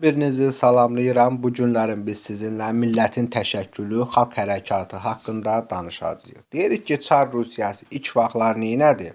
Birinizi salamlayıram. Bu günlərin biz sizinlə millətin təşəkkülü, xalq hərəkatı haqqında danışacağıq. Deyirik ki, Çar Rusiyası ilk vaxtlar neynədir?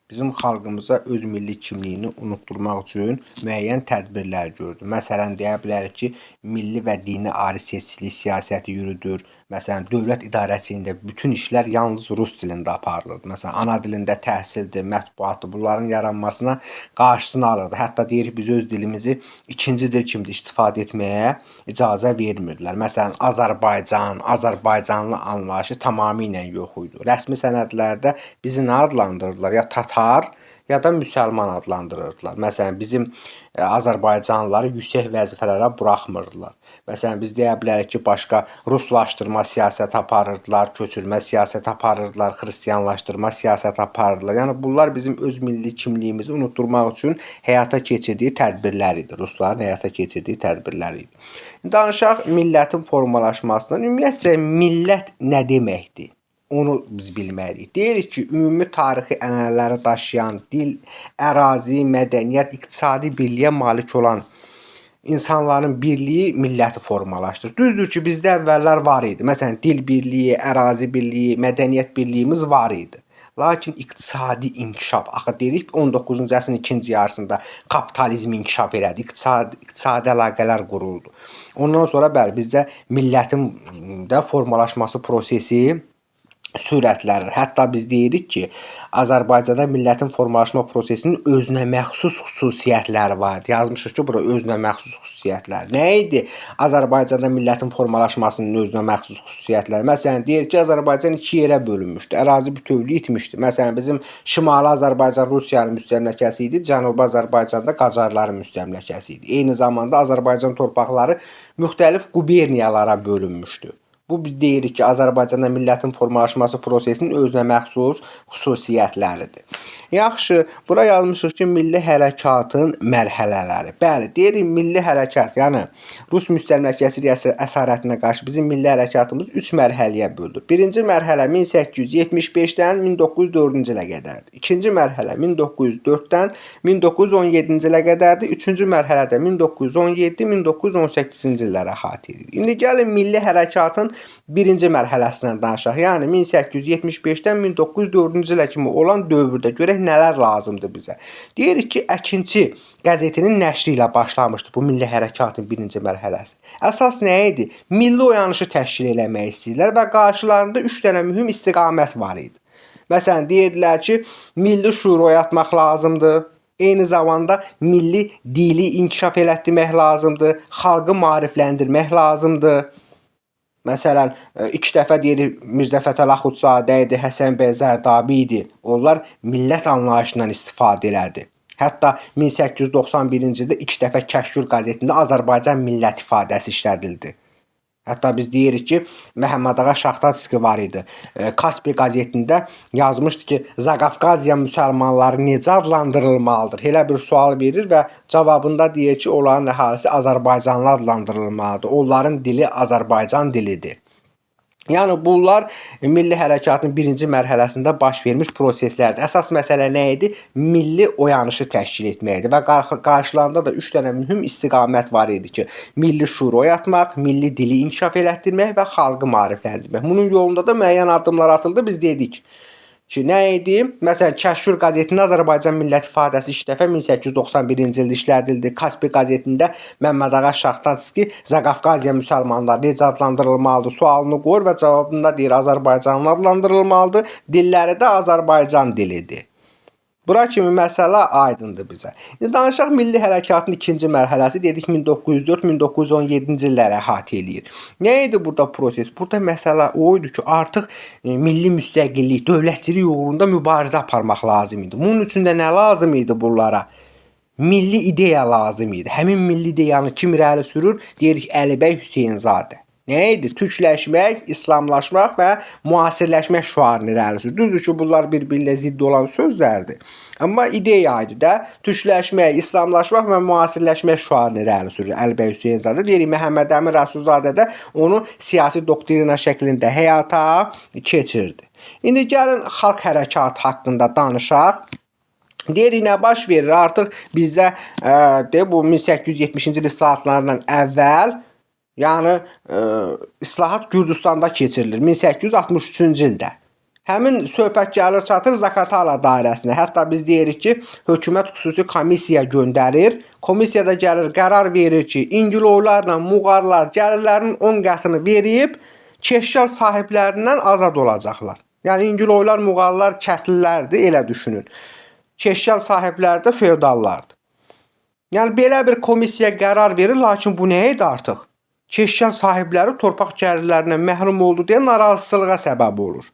Bizim xalqımıza öz milli kimliyini unutturmaq üçün müəyyən tədbirlər gördü. Məsələn, deyə bilərik ki, milli və dini ayrı seçkilik siyasəti yürüdür. Məsələn, dövlət idarəsində bütün işlər yalnız rus dilində aparılırdı. Məsələn, ana dilində təhsildir, mətbuatdır. Bunların yaranmasına qarşısını alırdı. Hətta deyirik biz öz dilimizi ikinci dil kimi istifadə etməyə icazə vermirdilər. Məsələn, Azərbaycan, Azərbaycanlı anlayışı tamamilə yox idi. Rəsmi sənədlərdə bizi nə adlandırırdılar? Ya Tatar, ya da müsəlman adlandırırdılar. Məsələn, bizim Azərbaycanlıları yüksək vəzifələrə buraxmırdılar. Məsələn, biz deyə bilərik ki, başqa ruslaşdırma siyasəti aparırdılar, köçürmə siyasəti aparırdılar, xristianlaşdırma siyasəti aparırdılar. Yəni, bunlar bizim öz milli kimliyimizi unutturmaq üçün həyata keçirdiyi tədbirlər idi. Rusların həyata keçirdiyi tədbirlər idi. Danışaq millətin formalaşmasından. Ümumiyyətcə, millət nə deməkdir? Onu biz bilməliyik. Deyirik ki, ümumi tarixi ənənələri daşıyan dil, ərazi, mədəniyyət, iqtisadi birliyə malik olan insanların birliyi milləti formalaşdırır. Düzdür ki, bizdə əvvəllər var idi. Məsələn, dil birliyi, ərazi birliyi, mədəniyyət birliyimiz var idi. Lakin iqtisadi inkişaf, axı dedik 19-cu əsrin ikinci yarısında kapitalizm inkişaf elədi, iqtisadi əlaqələr quruldu. Ondan sonra bəli, bizdə millətin də formalaşması prosesi sürətlənir. Hətta biz deyirik ki, Azərbaycanda millətin formalaşma prosesinin özünə məxsus xüsusiyyətləri var. Yazmışıq ki, bura özünə məxsus xüsusiyyətlər. Nə idi Azərbaycanda millətin formalaşmasının özünə məxsus xüsusiyyətləri? Məsələn, deyir ki, Azərbaycan iki yerə bölünmüşdü. Ərazi bütövlüyü itmişdi. Məsələn, bizim Şimali Azərbaycan Rusiyanın müstəmləkəsi idi, Cənubi Azərbaycanda Qacarların müstəmləkəsi idi. Eyni zamanda Azərbaycan torpaqları müxtəlif quberniyalara bölünmüşdü. Bu deyirik ki, Azərbaycanda millətin formalaşması prosesinin özünə məxsus xüsusiyyətləridir. Yaxşı, bura yazmışıq ki, milli hərəkatın mərhələləri. Bəli, deyirik milli hərəkat, yəni Rus müstəmləkəçiliyi əsarətinə qarşı bizim milli hərəkatımız 3 mərhələyə bölünür. Birinci mərhələ 1875-dən 1904-cü ilə qədərdir. İkinci mərhələ 1904-dən 1917-ci ilə qədərdir. Üçüncü mərhələdə 1917-1918-ci illərə əhatə edir. İndi gəlin milli hərəkatın birinci mərhələsindən danışaq. Yəni 1875-dən 1904-cü ilə kimi olan dövrdə görək nələr lazımdır bizə. Deyirik ki, Əkinçi qəzetinin nəşri ilə başlamışdı bu milli hərəkatın birinci mərhələsi. Əsas nə idi? Milli oyanışı təşkil eləmək istəyirlər və qarşılarında 3 dənə mühüm istiqamət var idi. Məsələn, deyirdilər ki, milli şüur oyatmaq lazımdır. Eyni zamanda milli dili inkişaf elətdirmək lazımdır. Xalqı maarifləndirmək lazımdır. Məsələn, 2 dəfə deyirik Mirzə Fətəli Axundzadə idi, Həsən bəy Zərdabi idi. Onlar millət anlayışından istifadə elədi. Hətta 1891-ci ildə 2 dəfə Kəşkül qəzetində Azərbaycan millət ifadəsi işlədildi. Hətta biz deyirik ki, Məhəmməd Ağa Şaxtatski var idi. Kaspia qəzetində yazmışdı ki, Zaqafqaziya müsəlmanları necə adlandırılmalıdır? Elə bir sual verir və cavabında deyir ki, onların əhalisi Azərbaycanlı adlandırılmalıdır. Onların dili Azərbaycan dilidir. Yəni, bunlar milli hərəkatın birinci mərhələsində baş vermiş proseslərdir. Əsas məsələ nə idi? Milli oyanışı təşkil etməkdir və qarşılarında da 3 dənə mühüm istiqamət var idi ki, milli şüur oyatmaq, milli dili inkişaf elətdirmək və xalqı maarifləndirmək. Bunun yolunda da müəyyən addımlar atıldı, biz dedik ki, nə idi? Məsələn, Kəşkül qəzetində Azərbaycan millət ifadəsi 2 dəfə 1891-ci ildə işlədildi. Kaspia qəzetində Məhəmməd Ağa Şaxtatski Zaqafqaziya müsəlmanları necə adlandırılmalıdır sualını qoyur və cavabında deyir Azərbaycanlı adlandırılmalıdır. Dilləri də Azərbaycan dilidir. Bura kimi məsələ aydındır bizə. İndi danışaq milli hərəkatın ikinci mərhələsi dedik 1904-1917-ci illərə əhatə eləyir. Nə idi burada proses? Burada məsələ o idi ki, artıq milli müstəqillik, dövlətçilik uğrunda mübarizə aparmaq lazım idi. Bunun üçün də nə lazım idi bunlara? Milli ideya lazım idi. Həmin milli ideyanı kim irəli sürür? Deyirik Əlibəy Hüseynzadə. Nə idi? Türkləşmək, İslamlaşmaq və müasirləşmək şüarını irəli sürür. Düzdür ki, bunlar bir-birlə zidd olan sözlərdir. Amma ideya idi də türkləşmək, İslamlaşmaq və müasirləşmək şüarını irəli sürür Əlibəy Hüseynzadə. Deyirik Məhəmməd Əmin Rəsulzadə də onu siyasi doktrina şəklində həyata keçirdi. İndi gəlin xalq hərəkatı haqqında danışaq. Deyirik nə baş verir? Artıq bizdə bu 1870-ci il islahatlarından əvvəl, yəni islahat Gürcüstanda keçirilir 1863-cü ildə. Həmin söhbət gəlir çatır Zaqatala dairəsinə. Hətta biz deyirik ki, hökumət xüsusi komissiya göndərir. Komissiyada gəlir, qərar verir ki, İngiloylarla Muğarlar gəlirlərinin 10 qatını verib Keşkəl sahiblərindən azad olacaqlar. Yəni İngiloylar, Muğarlar kətllilərdir, elə düşünün. Keşkəl sahibləri də feodallardır. Yəni belə bir komissiya qərar verir, lakin bu nə idi artıq? Keşkəl sahibləri torpaq gəlirlərindən məhrum oldu deyə narazılığa səbəb olur.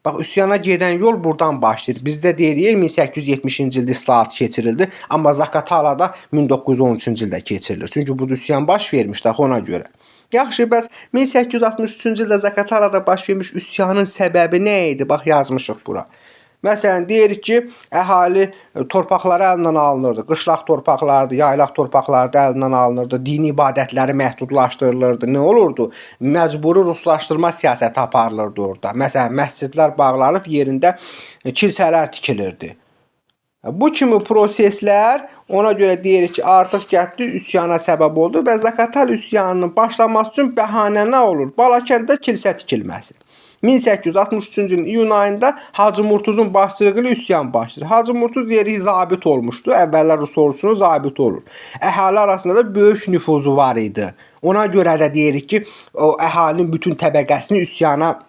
Bax, üsyana gedən yol buradan başlayır. Bizdə deyirik 1870-ci ildə islahat keçirildi, amma Zaqatalada 1913-cü ildə keçirilir. Çünki bu üsyan baş vermişdi ona görə. Yaxşı, bəs 1863-cü ildə Zaqatalada baş vermiş üsyanın səbəbi nə idi? Bax, yazmışıq bura. Məsələn, deyirik ki, əhali torpaqları əlindən alınırdı. Qışlaq torpaqlardı, yaylaq torpaqları da əlindən alınırdı. Dini ibadətləri məhdudlaşdırılırdı. Nə olurdu? Məcburi ruslaşdırma siyasəti aparılırdı orada. Məsələn, məscidlər bağlanıb yerində kilsələr tikilirdi. Bu kimi proseslər ona görə deyirik ki, artıq getdi üsyana səbəb oldu və Zaqatala üsyanının başlaması üçün bəhanə nə olur? Balakəndə kilsə tikilməsi. 1863-cü ilin iyun ayında Hacı Murtuzun başçılığı ilə üsyan başlayır. Hacı Murtuz yeri zabit olmuşdu. Əvvəllər Rus ordusunun zabiti olur. Əhali arasında da böyük nüfuzu var idi. Ona görə də deyirik ki, o əhalinin bütün təbəqəsini üsyana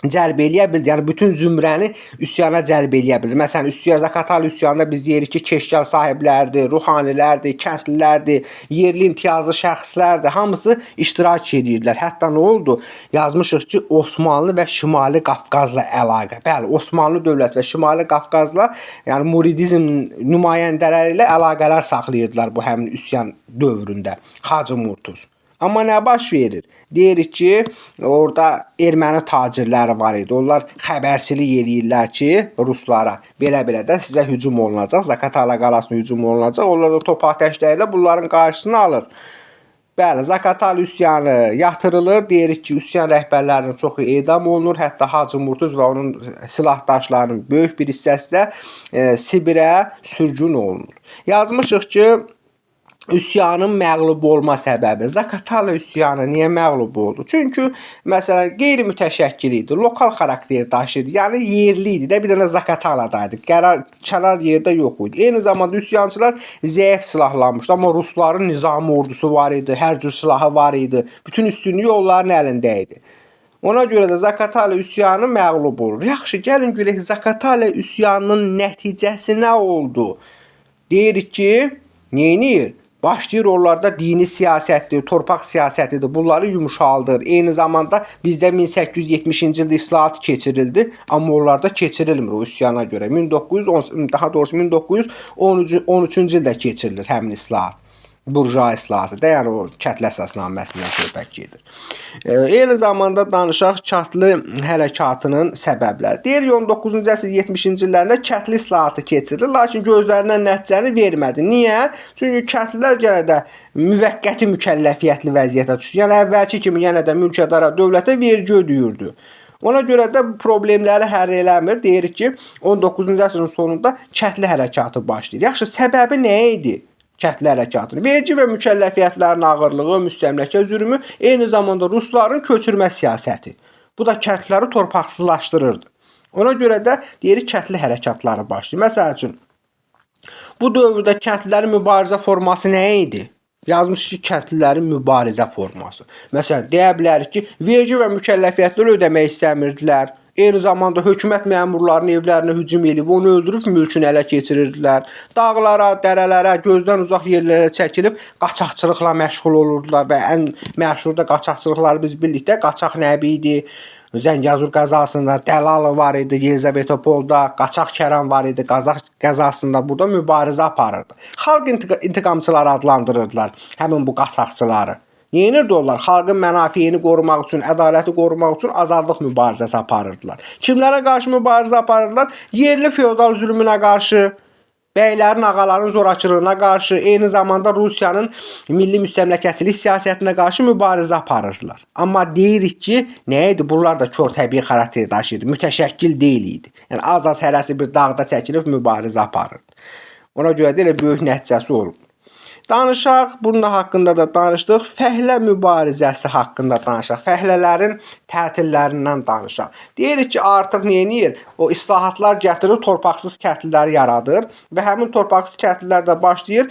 cəlb eləyə bildi. Yəni bütün zümrəni üsyana cəlb eləyə bilir. Məsələn, Zaqatala üsyanında biz deyirik ki, Keşkəl sahibləridir, ruhanilərdir, kəndlilərdir, yerli imtiyazlı şəxslərdir. Hamısı iştirak edirlər. Hətta nə oldu? Yazmışıq ki, Osmanlı və Şimali Qafqazla əlaqə. Bəli, Osmanlı dövlət və Şimali Qafqazla, yəni muridizm nümayəndələri ilə əlaqələr saxlayırdılar bu həmin üsyan dövründə. Hacı Murtuz. Amma nə baş verir? Deyirik ki, orada erməni tacirləri var idi. Onlar xəbərçilik eləyirlər ki, ruslara belə-belə də sizə hücum olunacaq, Zaqatala qalasına hücum olunacaq. Onlar da top atəşlərlə bunların qarşısını alır. Bəli, Zaqatala üsyanı yatırılır. Deyirik ki, üsyan rəhbərlərinin çoxu edam olunur. Hətta Hacı Murtuz və onun silahdaşlarının böyük bir hissəsi də Sibirə sürgün olunur. Yazmışıq ki, üsyanın məğlub olma səbəbi. Zaqatala üsyanı niyə məğlub oldu? Çünki məsələn qeyri-mütəşəkkil idi, lokal xarakter daşıyırdı. Yəni yerli idi də, bir dənə Zaqataladaydı. Kənar yerdə yox idi. Eyni zamanda üsyançılar zəif silahlanmışdı, amma rusların nizami ordusu var idi, hər cür silahı var idi. Bütün üstünlük onların əlində idi. Ona görə də Zaqatala üsyanı məğlub olur. Yaxşı, gəlin görək Zaqatala üsyanının nəticəsi nə oldu? Deyirik ki, neyniyir? Başlayır onlarda dini siyasətdir, torpaq siyasətidir. Bunları yumuşaldır. Eyni zamanda bizdə 1870-ci ildə islahat keçirildi, amma onlarda keçirilmir o üsyana görə. 1913-cü ildə keçirilir həmin islahat. Burja islahatı da, yəni o Kətli əsasnaməsindən söhbət gedir. Eyni zamanda danışaq Kətli hərəkatının səbəbləri. Deyir 19-cu əsr 70-ci illərində Kətli islahatı keçirilir, lakin gözlərindən nəticəni vermədi. Niyə? Çünki Kətlilər yenə də müvəqqəti mükəlləfiyyətli vəziyyətə düşdü. Yəni əvvəlki kimi yenə də mülkədara dövlətə vergi ödəyirdi. Ona görə də bu problemləri həll eləmir. Deyirik ki, 19-cu əsrin sonunda Kətli hərəkatı başlayır. Yaxşı, səbəbi nə idi? Kətli hərəkatını. Vergi və mükəlləfiyyətlərin ağırlığı, müstəmləkə zülmü, eyni zamanda rusların köçürmə siyasəti. Bu da kəndləri torpaqsızlaşdırırdı. Ona görə də deyirik kətli hərəkatları başlayır. Məsəl üçün, bu dövrdə kəndlilərin mübarizə forması nə idi? Yazmış ki, kəndlilərin mübarizə forması. Məsələn, deyə bilərik ki, vergi və mükəlləfiyyətləri ödəmək istəmirdilər. Eyni zamanda hökumət məmurlarının evlərinə hücum edib, onu öldürüb mülkünü ələ keçirirdilər. Dağlara, dərələrə, gözdən uzaq yerlərə çəkilib qaçaqçılıqla məşğul olurdular və ən məşhur da qaçaqçılıqları biz bildik də, Qaçaq Nəbi idi. Zəngəzur qəzasında Dəlalı var idi, Yelizabetopolda Qaçaq Kərəm var idi, Qazax qəzasında burada mübarizə aparırdı. Xalq intiqamçıları adlandırırdılar həmin bu qaçaqçıları. Neyinirdi onlar? Xalqın mənafeyini qorumaq üçün, ədaləti qorumaq üçün azadlıq mübarizəsi aparırdılar. Kimlərə qarşı mübarizə aparırdılar? Yerli feodal zülmünə qarşı, bəylərin, ağaların zorakılığına qarşı, eyni zamanda Rusiyanın milli müstəmləkəçilik siyasətinə qarşı mübarizə aparırdılar. Amma deyirik ki, nə idi? Bunlar da kör təbii xarakter daşıyırdı, mütəşəkkil deyil idi. Yəni az-az hərəsi bir dağda çəkilib mübarizə aparırdı. Ona görə də elə böyük nəticəsi olub. Danışaq, bunun haqqında da danışdıq. Fəhlə mübarizəsi haqqında danışaq. Fəhlələrin tətillərindən danışaq. Deyirik ki, artıq nə edir? O islahatlar gətirir, torpaqsız kəndləri yaradır və həmin torpaqsız kəndlər də başlayır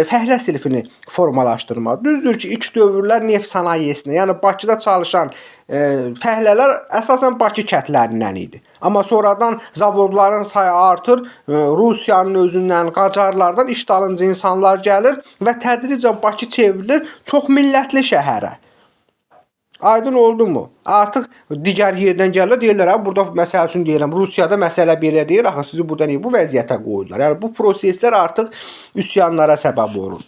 fəhlə sinfini formalaşdırmağa. Düzdür ki, ilk dövrlər neft sənayesinə, yəni Bakıda çalışan fəhlələr əsasən Bakı kəndlərindən idi. Amma sonradan zavodların sayı artır, Rusiyanın özündən, Qacarlardan iş dalınca insanlar gəlir və tədricən Bakı çevrilir çox millətli şəhərə. Aydın oldu mu? Artıq digər yerdən gəlirlər, deyirlər, burada məsəl üçün deyirəm, Rusiyada məsələ belə deyir, axı sizi burada niyə bu vəziyyətə qoydular? Yəni bu proseslər artıq üsyanlara səbəb olur.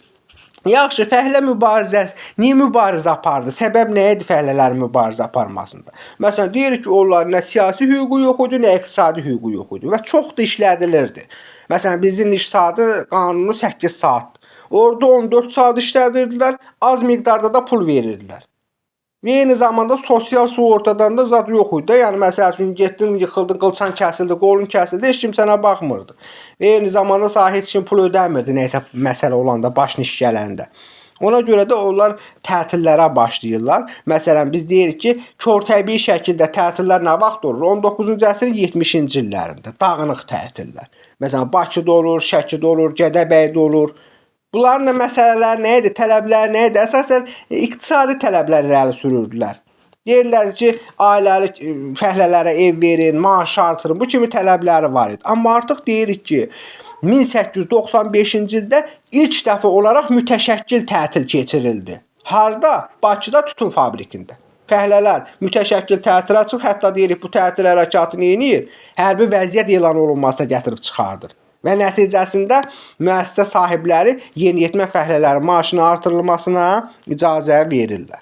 Yaxşı, fəhlə mübarizəsi, niyə mübarizə apardı? Səbəb nə idi fəhlələrin mübarizə aparmasında? Məsələn, deyirik ki, onların nə siyasi hüququ yox idi, nə iqtisadi hüququ yox idi və çox da işlədilirdi. Məsələn, bizim iş saatı qanunu 8 saatdır. Orada 14 saat işlədirdilər, az miqdarda da pul verirdilər. Və eyni zamanda sosial sığortadan da zad yox idi. Yəni məsəl üçün getdin, yıxıldın, qılçan kəsildi, qolun kəsildi, heç kim sənə baxmırdı. Və eyni zamanda sənə heç kim pul ödəmirdi, nəysə məsələ olanda, başın iş gələndə. Ona görə də onlar tətillərə başlayırlar. Məsələn, biz deyirik ki, körtəbii şəkildə tətillər nə vaxt olur? 19-cu əsrin 70-ci illərində dağınıq tətillər. Məsələn, Bakıda olur, Şəkidə olur, Gədəbəydə olur. Bunların da məsələləri nə idi, tələbləri nə idi? Əsasən iqtisadi tələblər irəli sürürdülər. Deyirlər ki, ailəli fəhlələrə ev verin, maaş artırın, bu kimi tələbləri var idi. Amma artıq deyirik ki, 1895-ci ildə ilk dəfə olaraq mütəşəkkil tətil keçirildi. Harda? Bakıda tütün fabrikində. Fəhlələr mütəşəkkil tətilə çıx, hətta deyirik bu tətil hərəkatı nə edir? Hərbi vəziyyət elan olunmasına gətirib çıxardır. Və nəticəsində müəssisə sahibləri yeniyetmə fəhlələrin maaşının artırılmasına icazə verirlər.